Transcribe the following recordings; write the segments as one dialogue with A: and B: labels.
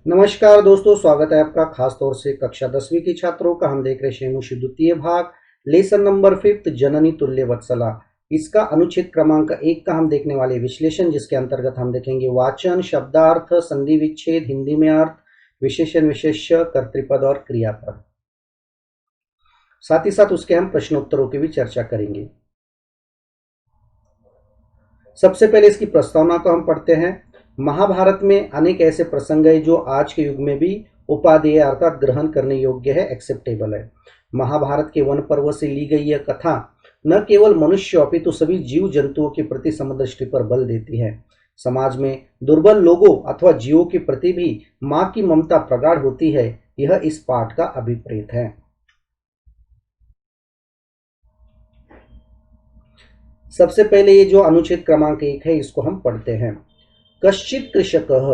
A: नमस्कार दोस्तों, स्वागत है आपका खास तौर से कक्षा 10वीं के छात्रों का। हम देख रहे शेमुषी द्वितीय भाग लेसन नंबर 5 जननी तुल्य वत्सला। इसका अनुच्छेद क्रमांक 1 का हम देखने वाले विश्लेषण, जिसके अंतर्गत हम देखेंगे वाचन, शब्दार्थ, संधि विच्छेद, हिंदी में अर्थ, विशेषण, विशेष्य, कर्तृपद और क्रियापद। साथ ही साथ उसके हम प्रश्नोत्तरों की भी चर्चा करेंगे। सबसे पहले इसकी प्रस्तावना को हम पढ़ते हैं। महाभारत में अनेक ऐसे प्रसंग है जो आज के युग में भी उपादेय अर्थात ग्रहण करने योग्य है, एक्सेप्टेबल है। महाभारत के वन पर्व से ली गई यह कथा न केवल मनुष्य अपितु सभी जीव जंतुओं के प्रति समदृष्टि पर बल देती है। समाज में दुर्बल लोगों अथवा जीवों के प्रति भी मां की ममता प्रगाढ़ होती है, यह इस पाठ का अभिप्रेत है। सबसे पहले ये जो अनुच्छेद क्रमांक 1 है, इसको हम पढ़ते हैं। कश्चित् कृषकः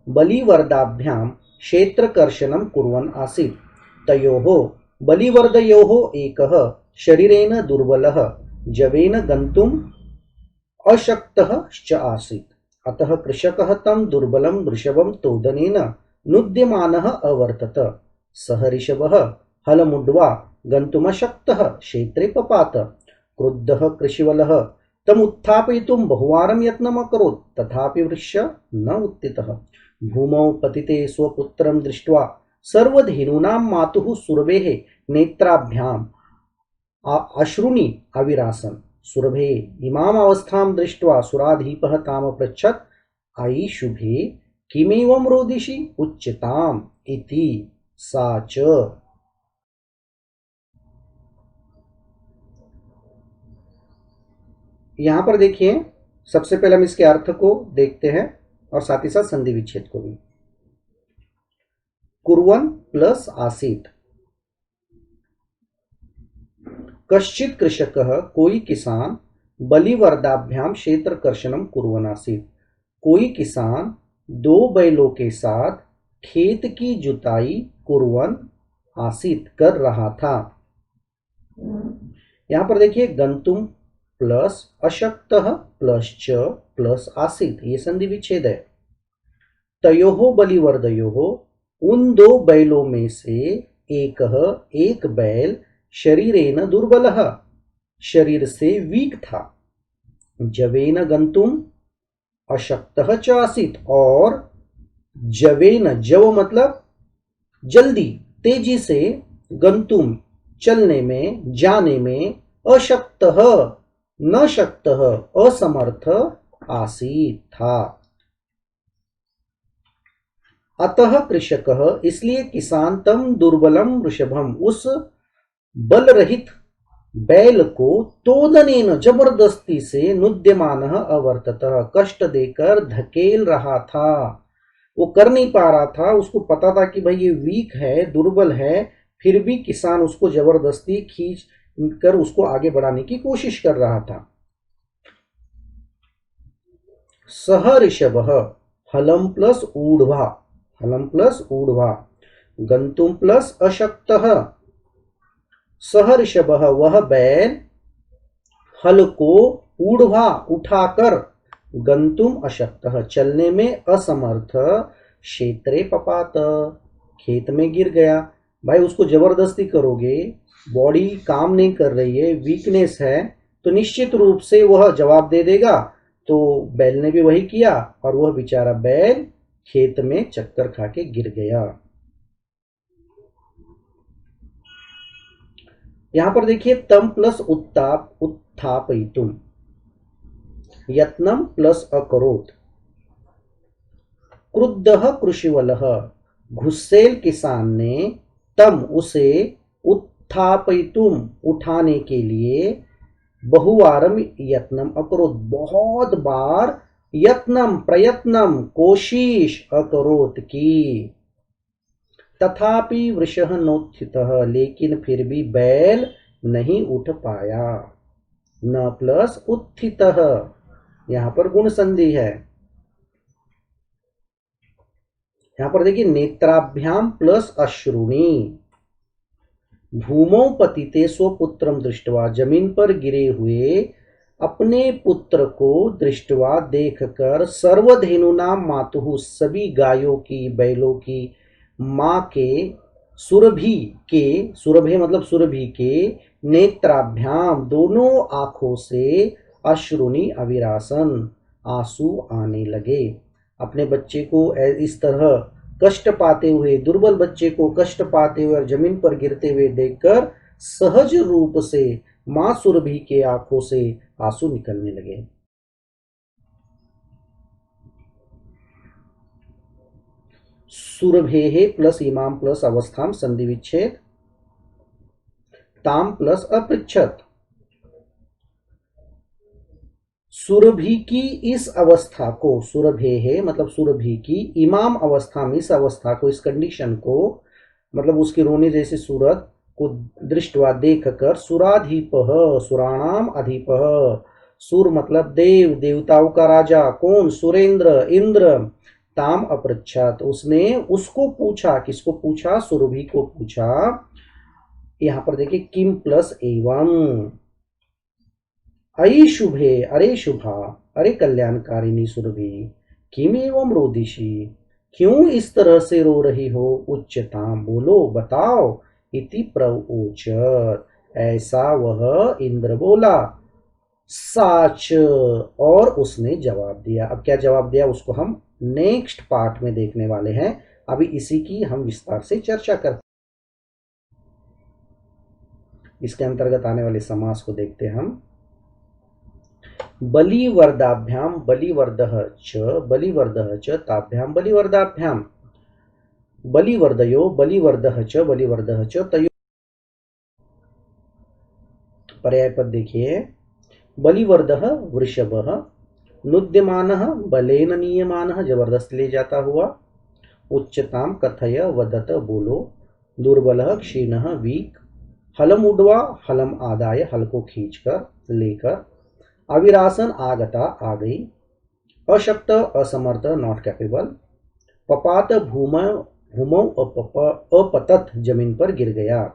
A: बलिवर्दाभ्यां क्षेत्रकर्षणं कुर्वन् आसीत्। तयोः बलिवर्दयोः एकः शरीरेण दुर्बलः जवेन गन्तुम् अशक्तः च आसीत्। अतः कृषकः तं दुर्बलं वृषभं तोदनेन नुद्यमानः अवर्तत। सः ऋषभः हलमुड्वा गन्तुमशक्तः क्षेत्रे पपात। क्रुद्धः कृषिवलः तमुत्थापयितुं बहुवारं यत्नम् अकरोत्, तथापि वृक्षः न उत्थितः। भूमौ पतिते स्वपुत्रं दृष्ट्वा सर्वधेनूनां मातुः सुरभेः नेत्राभ्याम् अश्रूणि अविरासन्। सुरभे इमाम् अवस्थां दृष्ट्वा सुराधीपः ताम् अपृच्छत्, अयि शुभे किमेवं रोदिषि उच्यताम् इति। सा च। यहां पर देखिए, सबसे पहले हम इसके अर्थ को देखते हैं और साथ ही साथ संधि विच्छेद को भी। कुर्वन् प्लस आसीत। कश्चित् कृषकः कोई किसान बलिवर्दाभ्याम क्षेत्र कर्षणम कुर्वन् आसीत। कोई किसान दो बैलों के साथ खेत की जुताई कुर्वन् आसीत कर रहा था। यहां पर देखिए, गंतुम प्लस अशक्तः प्लस च प्लस आसीत, ये संधि विच्छेद है। तयोः बलिवर्दयोः, उन दो बैलों में से एक बैल शरीरेन दुर्बलः, शरीर से वीक था। जवेन गंतुम अशक्तः च आसीत, और जवेन, जव मतलब जल्दी, तेजी से, गंतुम चलने में, जाने में, अशक्तः न शक्तः असमर्थ आसीत था। अतः कृषकः, इसलिए किसान, तम दुर्बलम वृषभम, उस बल रहित बैल को तोदनेन जबरदस्ती से नुद्यमानः अवर्ततः, कष्ट देकर धकेल रहा था। वो कर नहीं पा रहा था, उसको पता था कि भाई ये वीक है, दुर्बल है, फिर भी किसान उसको जबरदस्ती खींच कर उसको आगे बढ़ाने की कोशिश कर रहा था। सह ऋषभः Halam plus ऊढ़वा, Halam plus ऊढ़वा, गंतुम plus अशक्तः। सह ऋषभः, वह बैल, हल को ऊढ़वा उठाकर, गंतुम अशक्तः, चलने में असमर्थ, क्षेत्रे पपात, खेत में गिर गया। भाई उसको जबरदस्ती करोगे, बॉडी काम नहीं कर रही है, वीकनेस है, तो निश्चित रूप से वह जवाब दे देगा। तो बैल ने भी वही किया और वह बेचारा बैल खेत में चक्कर खा के गिर गया। यहां पर देखिए, तम प्लस उत्ताप उत्थापयितुम, यत्नम प्लस अकरोत। क्रुद्धः कृषिवलः, गुस्सेल किसान ने, तम उसे, उत्थापयितुम उठाने के लिए, बहुवारम यत्नम अकरोत, बहुत बार, यत्नम प्रयत्नम कोशिश, अकरोत की। तथापि वृषः नोत्थितः, लेकिन फिर भी बैल नहीं उठ पाया। न प्लस उत्थितः, यहां पर गुण संधि है। यहां पर देखिए, नेत्राभ्याम प्लस अश्रुणी। भूमौ पतिते स्वपुत्रम दृष्टवा, जमीन पर गिरे हुए अपने पुत्र को दृष्टवा देखकर सर्वधेनुनाम मातुः सभी गायों की बैलों की माँ के सुरभि के सुरभि मतलब सुरभि के नेत्राभ्याम दोनों आंखों से अश्रुनि अविरासन आंसू आने लगे। अपने बच्चे को इस तरह कष्ट पाते हुए, दुर्बल बच्चे को कष्ट पाते हुए और जमीन पर गिरते हुए देखकर सहज रूप से मां सुरभि के आंखों से आंसू निकलने लगे। सुरभेः प्लस इमाम प्लस अवस्थाम संधि विच्छेद ताम प्लस अपृच्छत। सुरभि की इस अवस्था को, सुरभेः मतलब सुरभि की, इमाम अवस्था में इस अवस्था को, इस कंडीशन को मतलब उसकी रोने जैसी सूरत को दृष्टवा देखकर सुराधीपः सुराणाम अधिपः, सुर मतलब देव, देवताओं का राजा, कौन? सुरेंद्र, इंद्र। ताम अपृच्छत उसने उसको पूछा, किसको पूछा? सुरभि को पूछा। यहां पर देखिए किम प्लस एवं, अयि शुभे अरे शुभा अरे कल्याणकारिणी सुरभि, किम एवं रोदिशी क्यों इस तरह से रो रही हो? उच्चताम बोलो बताओ। इति प्रवोचत ऐसा वह इंद्र बोला। साच और उसने जवाब दिया। अब क्या जवाब दिया उसको हम नेक्स्ट पार्ट में देखने वाले हैं। अभी इसी की हम विस्तार से चर्चा करते हैं। इसके अंतर्गत आने वाले समास को देखते हैं हम। बलिवर्दाभ्याम बलिवर्दः च ताभ्याम बलिवर्दाभ्याम, बलिवर्दयो बलिवर्दः च तयो। पर्याय पद देखिए। बलिवर्दः वृषभः, नुद्यमानः बलेन नीयमानः जबरदस्त ले जाता हुआ। उच्चताम कथय वदत बोलो। दुर्बलः क्षीणः वीक। हलम उड्वा हलम आदाय हल को खींचकर लेकर। अविरासन आगता आ गई। अशक्त असमर्थ नॉट कैपेबल। पपात भूमौ अपतत जमीन पर गिर गया।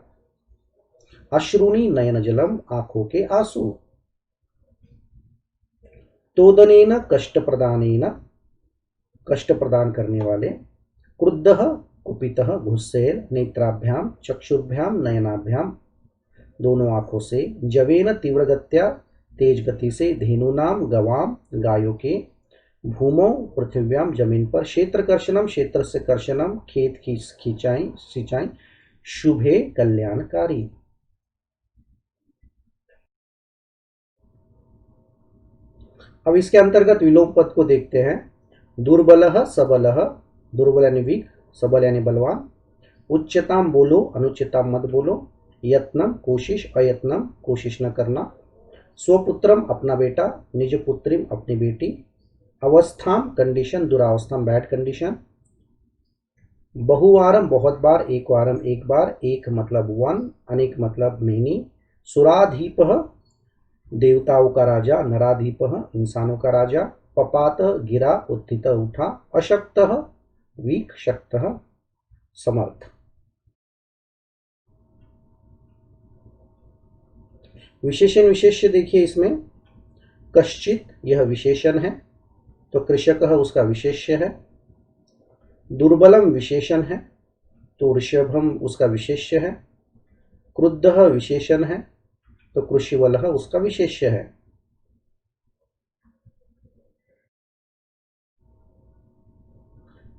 A: अश्रुनी नयन जलम आंखों के आंसू। तोदनेन कष्ट प्रदानेन कष्ट प्रदान करने वाले। क्रुद्धः कुपितः गुस्सेल। नेत्राभ्याम चक्षुर्भ्याम नयनाभ्याम दोनों आंखों से। जवेन तीव्रगत्या तेज गति से। धेनुनाम गवाम गायों के। भूमौ पृथ्व्याम जमीन पर। क्षेत्र कर्षणम क्षेत्र से कर्षणम खेत की खिंचाई सिंचाई। शुभे कल्याणकारी। अब इसके अंतर्गत विलोम पद को देखते हैं। दुर्बलः सबलः, दुर्बल यानी वीक, सबल यानी बलवान। उच्चताम बोलो अनुच्चताम मत बोलो। यत्नम कोशिश, अयत्नम कोशिश न करना। स्वपुत्रम अपना बेटा, निज पुत्रिम अपनी बेटी। अवस्थाम कंडीशन, दुरावस्थाम बैड कंडीशन। बहुवारम बहुत बार, एक वारम एक बार, एक मतलब वन, अनेक मतलब मेनी। सुराधीपः देवताओं का राजा, नराधीपः इंसानों का राजा। पपात गिरा, उत्थित उठा। अशक्तः वीक, शक्तः समर्थ। विशेषण विशेष्य देखिए इसमें। कश्चित यह विशेषण है तो कृषकः उसका विशेष्य है। दुर्बलम विशेषण है तो ऋषभम उसका विशेष्य है। क्रुद्धः विशेषण है तो कृषिवलः उसका विशेष्य है।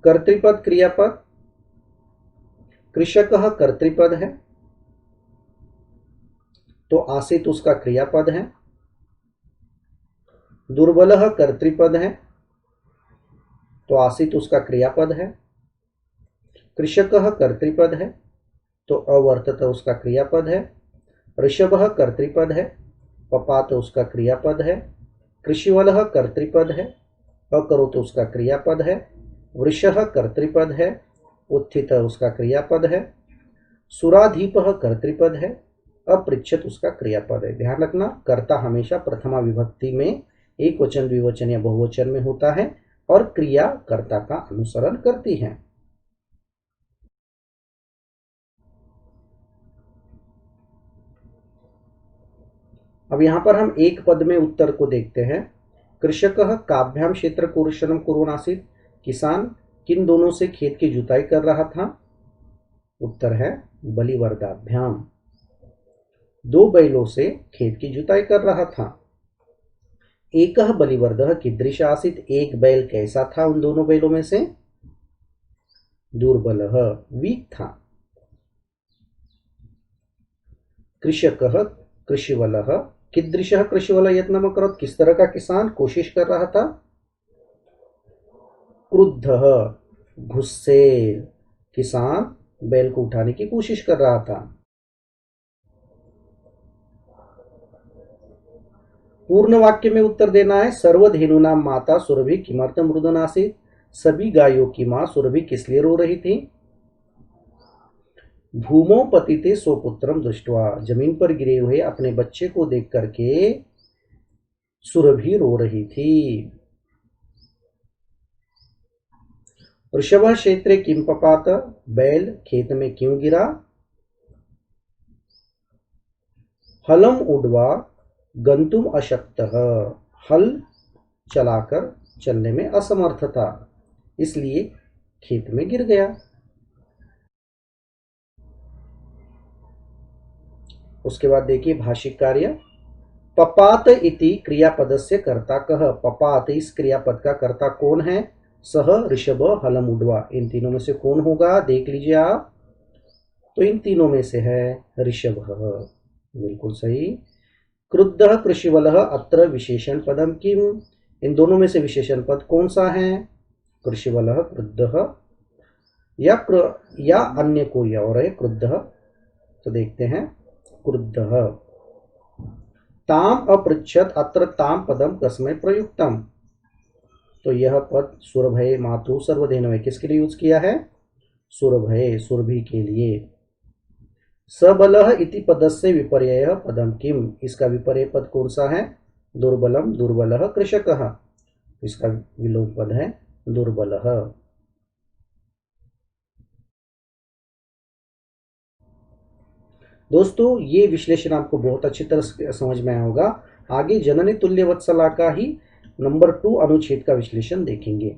A: कर्तृपद क्रियापद। कृषकः कर्तृपद है तो आसित उसका क्रियापद है। दुर्बलः कर्तृपद है तो आसित उसका क्रियापद है। कृषकः कर्तृपद है तो अवर्तत उसका क्रियापद है। ऋषभः कर्तृपद है, पपात उसका क्रियापद है। कृषिवलः कर्तृपद है, अकरोत उसका क्रियापद है। वृषः कर्तृपद है, उत्थित उसका क्रियापद है। सुराधीपः कर्तृपद है, अपृच्छत उसका क्रियापद है। ध्यान रखना कर्ता हमेशा प्रथमा विभक्ति में एक वचन द्विवचन या बहुवचन में होता है और क्रिया कर्ता का अनुसरण करती है। अब यहाँ पर हम एक पद में उत्तर को देखते हैं। कृषकः काभ्याम क्षेत्र कुरुशनम कुर्वन् आसीत्। किसान किन दोनों से खेत की जुताई कर रहा था? उत्तर है बलिवर्दाभ्याम, दो बैलों से खेत की जुताई कर रहा था। एकः बलिवर्दः कीदृश आसीत्। एक बैल कैसा था उन दोनों बैलों में से? दुर्बलः, वीक था। कृषकः कृषिवलः कीदृशः कृषिवलः यत्नम् अकरोत्। किस तरह का किसान कोशिश कर रहा था? क्रुद्धः, गुस्से, किसान बैल को उठाने की कोशिश कर रहा था। पूर्ण वाक्य में उत्तर देना है। सर्वधेनुनां माता सुरभि किमर्थं रुदन् आसीत्। सभी गायों की मां सुरभि किस लिए रो रही थी? भूमौ पतिते स्वपुत्रम दृष्ट्वा, जमीन पर गिरे हुए अपने बच्चे को देख करके सुरभि रो रही थी। वृषभ क्षेत्रे किम पपात, बैल खेत में क्यों गिरा? हलम उड्वा गंतुम अशक्तः, हल चलाकर चलने में असमर्थ था, इसलिए खेत में गिर गया। उसके बाद देखिए भाषिक कार्य। पपात इति क्रियापदस्य कर्ता कः। पपात इस क्रियापद का कर्ता कौन है? सह, ऋषभ, हलम उड्वा। इन तीनों में से कौन होगा? देख लीजिए आप। तो इन तीनों में से है ऋषभ, बिल्कुल सही। क्रुद्धः कृषिवलः अत्र विशेषण पदम किम। इन दोनों में से विशेषण पद कौन सा है? कृषिवलः, क्रुद्धः, या अन्य कोई और है क्रुद्धः। तो देखते हैं क्रुद्धः। ताम अपृच्छत अत्र ताम पदम कस्मै प्रयुक्तम। तो यह पद सुरभये मातु सर्वधेनवे किसके लिए यूज किया है? सुरभये, सुरभि के लिए। सबलः इति पदस्य विपर्ययः पदम किम। इसका विपर्यय पद कौन सा है? दुर्बलम, दुर्बलः कृषकः। इसका विलोम पद है दुर्बलः। दोस्तों ये विश्लेषण आपको बहुत अच्छी तरह से समझ में आया होगा। आगे जननी तुल्य वत्सला का ही नंबर 2 अनुच्छेद का विश्लेषण देखेंगे।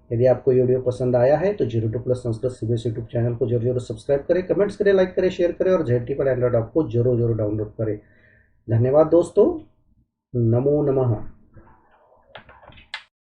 A: यदि आपको ये वीडियो पसंद आया है तो 02+ संस्कृत सीबीएसई यूट्यूब चैनल को जरूर सब्सक्राइब करें, कमेंट्स करें, लाइक करें, शेयर करें और ZT पर एंड्रॉइड ऐप को जरूर डाउनलोड करें। धन्यवाद दोस्तों। नमो नमः।